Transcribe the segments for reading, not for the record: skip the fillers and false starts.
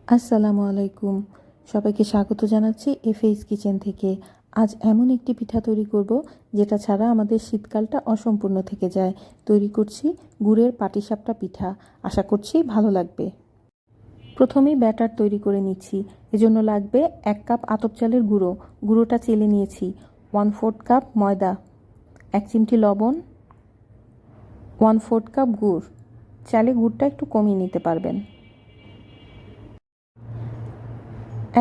আসসালামু আলাইকুম। সবাইকে স্বাগত জানাচ্ছি এফএইস কিচেন থেকে। আজ এমন একটি পিঠা তৈরি করব যেটা ছাড়া আমাদের শীতকালটা অসম্পূর্ণ থেকে যায়। তৈরি করছি গুড়ের পাটিসাপটা পিঠা। আশা করছি ভালো লাগবে। প্রথমেই ব্যাটার তৈরি করে নিচ্ছি। এজন্য লাগবে 1 কাপ আতপ চালের গুঁড়ো। গুঁড়োটা চেলে নিয়েছি। 1/4 কাপ ময়দা, 1 চিমটি লবণ, 1/4 কাপ গুড়। চাইলে গুড়টা একটু কমিয়ে নিতে পারবেন।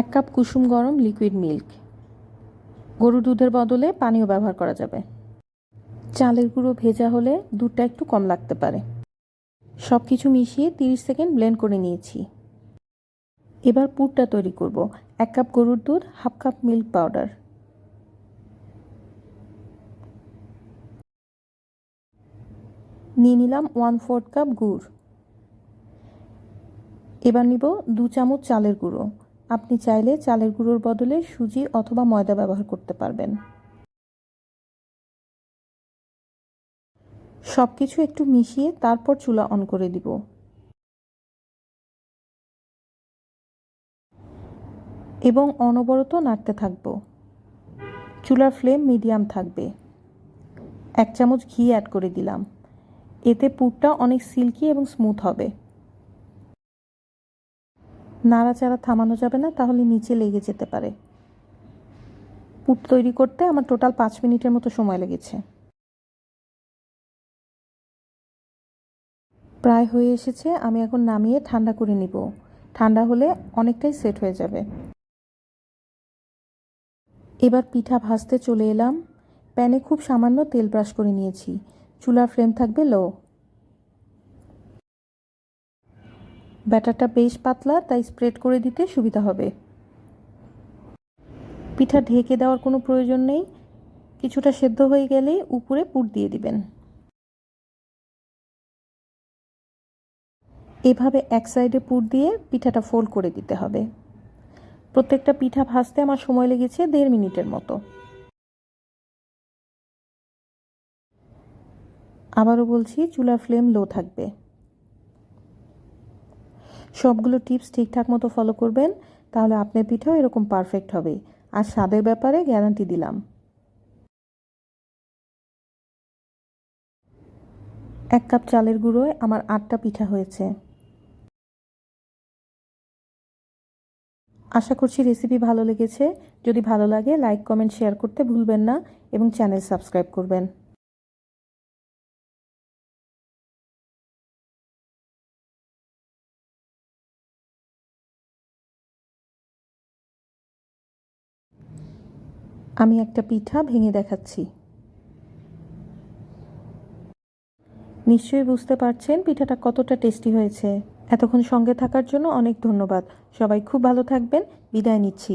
1 কাপ কুসুম গরম লিকুইড মিল্ক। গরুর দুধের বদলে পানিও ব্যবহার করা যাবে। চালের গুঁড়ো ভেজা হলে দুধটা একটু কম লাগতে পারে। সব কিছু মিশিয়ে 30 সেকেন্ড ব্লেন্ড করে নিয়েছি। এবার পুরটা তৈরি করব। 1 কাপ গরুর দুধ, 1/2 কাপ মিল্ক পাউডার, নিয়ে নিলাম 1/4 কাপ গুড়। এবার নিব 2 চামচ চালের গুঁড়ো। আপনি চাইলে চালের গুঁড়োর বদলে সুজি অথবা ময়দা ব্যবহার করতে পারবেন। সব কিছু একটু মিশিয়ে তারপর চুলা অন করে দিব এবং অনবরত নাড়তে থাকব। চুলার ফ্লেম মিডিয়াম থাকবে। 1 চামচ ঘি অ্যাড করে দিলাম। এতে পুরটা অনেক সিল্কি এবং স্মুথ হবে। নাড়াচাড়া থামানো যাবে না, তাহলে নিচে লেগে যেতে পারে। পুর তৈরি করতে আমার টোটাল 5 মিনিটের মতো সময় লেগেছে। প্রায় হয়ে এসেছে। আমি এখন নামিয়ে ঠান্ডা করে নিব। ঠান্ডা হলে অনেকটাই সেট হয়ে যাবে। এবার পিঠা ভাজতে চলে এলাম। প্যানে খুব সামান্য তেল ব্রাশ করে নিয়েছি। চুলার ফ্লেম থাকবে লো। ব্যাটারটা বেশ পাতলা, তাই স্প্রেড করে দিতে সুবিধা হবে। পিঠা ঢেকে দেওয়ার কোনো প্রয়োজন নেই। কিছুটা সেদ্ধ হয়ে গেলেই উপরে পুর দিয়ে দিবেন। এভাবে এক সাইডে পুর দিয়ে পিঠাটা ফোল্ড করে দিতে হবে। প্রত্যেকটা পিঠা ভাজতে আমার সময় লেগেছে 1.5 মিনিটের মতো। আবারও বলছি, চুলার ফ্লেম লো থাকবে। সবগুলো টিপস ঠিকঠাক মতো ফলো করবেন, তাহলে আপনার পিঠাও এরকম পারফেক্ট হবে। আর স্বাদের ব্যাপারে গ্যারান্টি দিলাম। 1 কাপ চালের গুঁড়োয় আমার 8টা পিঠা হয়েছে। আশা করছি রেসিপি ভালো লেগেছে। যদি ভালো লাগে লাইক, কমেন্ট, শেয়ার করতে ভুলবেন না এবং চ্যানেল সাবস্ক্রাইব করবেন। আমি একটা পিঠা ভেঙে দেখাচ্ছি। নিশ্চয়ই বুঝতে পারছেন পিঠাটা কতটা টেস্টি হয়েছে। এতক্ষণ সঙ্গে থাকার জন্য অনেক ধন্যবাদ। সবাই খুব ভালো থাকবেন। বিদায় নিচ্ছি।